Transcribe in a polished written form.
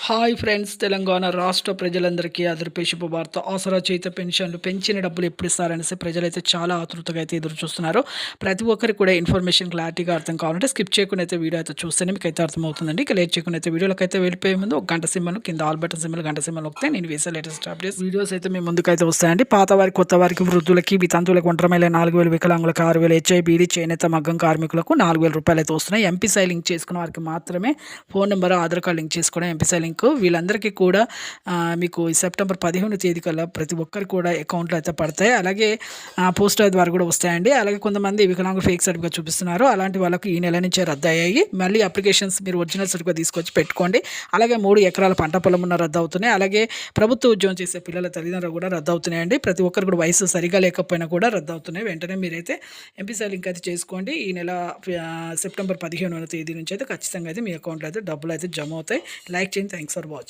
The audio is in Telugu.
హాయ్ ఫ్రెండ్స్, తెలంగాణ రాష్ట్ర ప్రజలందరికీ అదర్పే శుభవార్త. ఆసరా చేత పెన్షన్లు పెంచిన డబ్బులు ఎప్పుడు ఇస్తారనేసి ప్రజలైతే చాలా ఆతృతగా అయితే ఎదురు చూస్తున్నారు. ప్రతి ఒక్కరికి కూడా ఇన్ఫర్మేషన్ క్లారిటీగా అర్థం కావాలంటే స్కిప్ చేయకుండా అయితే వీడియో అయితే చూస్తేనే మీకు అయితే అర్థమవుతుందండి. ఇక లేట్ చేయకుండా అయితే వీడియోలోకి అయితే వెళ్ళిపోయే ముందు ఒక గంట సింబల్ కింద ఆల్ బటన్ సింబల్ గంట సింబల్ వస్తే నేను వేసే లేటెస్ట్ అప్డేట్స్ వీడియోస్ అయితే మీ ముందుకైతే వస్తాయండి. పాత వారికి, కొత్త వారికి, వృద్ధులకి, వితంతువులకు, ఒంటరిమహిళ 4,000, వికలాంగులకు 6,000, హెచ్ఐబీడీ, చేనేత, మగ్గం కార్మికులకు 4,000 రూపాయలు అయితే వస్తున్నాయి. ఎంపీసీ లింక్ చేసుకున్న వారికి మాత్రమే phone number, Aadhaar card link చేసుకోవడం ఎంపీసీ లింక్. వీళ్ళందరికీ కూడా మీకు సెప్టెంబర్ 15 తేదీ కల్లా ప్రతి ఒక్కరికి కూడా అకౌంట్లో అయితే పడతాయి. అలాగే పోస్టర్ ద్వారా కూడా వస్తాయండి. అలాగే కొంతమంది వికలాంగులు ఫేక్ సర్టిఫికేట్ చూపిస్తున్నారు. అలాంటి వాళ్ళకి ఈ నెల నుంచే రద్దు అయ్యాయి. మళ్ళీ అప్లికేషన్స్ మీరు ఒరిజినల్ సర్టిఫికేట్ తీసుకొచ్చి పెట్టుకోండి. అలాగే 3 ఎకరాల పంట పొలం ఉన్న రద్దు అవుతున్నాయి. అలాగే ప్రభుత్వ ఉద్యోగం చేసే పిల్లల తల్లిదండ్రులు కూడా రద్దు అవుతున్నాయండి. ప్రతి ఒక్కరు కూడా వయసు సరిగా లేకపోయినా కూడా రద్దు అవుతున్నాయి. వెంటనే మీరైతే ఎంపీసీ లింక్ అయితే చేసుకోండి. ఈ నెల సెప్టెంబర్ 15వ తేదీ నుంచి అయితే ఖచ్చితంగా అయితే మీ అకౌంట్లో అయితే డబ్బులు అయితే జమ అవుతాయి. లైక్ చేయండి. Thanks for watching.